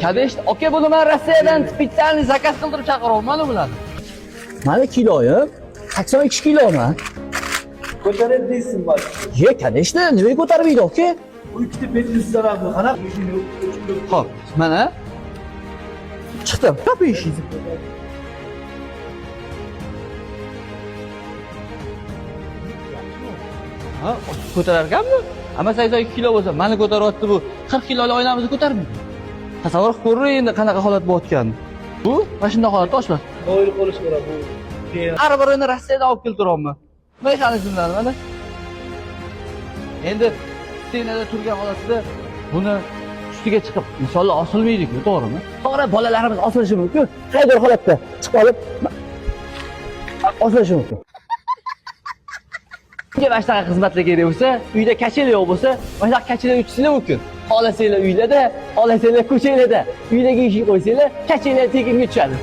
Kadesh, aka buni men Rossiyadan spetsialniy zakaz qildirib chaqiryapman bularni. Mani kiloyim 82 kiloman. Ko'tarib deysin bak. Ye, Kadeshni nimaga ko'tarmaydi aka? Bu ikkita petnislarni qanaq ishini Xo'p, mana Chiqdim. To'p ishingiz. ha, ko'tararkanmi? Amma 82 kilo bo'lsa, meni ko'taryapti bu. 40 kilolik oynamizni ko'tarmaydi. Tasavvur ko'ring endi qanaqa holat bo'layotganini. Bu mana shunday holatda oshlar. qo'yib qolish kerak bu. Keyin Har birini Rossiyadan olib keltiryapman. Mexanizmlar mana. Endi stenada turgan holatda buni ustiga chiqib, inshaalloh osilmaydi-ku, to'g'rimi? To'g'ri, bolalarimiz osilishi mumkin. Qay bir holatda chiqib olib osilishi mumkin. Sizga mana shunaqa xizmatlar kerak bo'lsa, uyda kacheli yo'q bo'lsa, mana shunaqa kacheli uchishinglar mumkin. Xohlasanglar uylarda, xohlasanglar ko'chalarda, uydagi ishni qo'ysanglar, kacheli tekinga tushadi.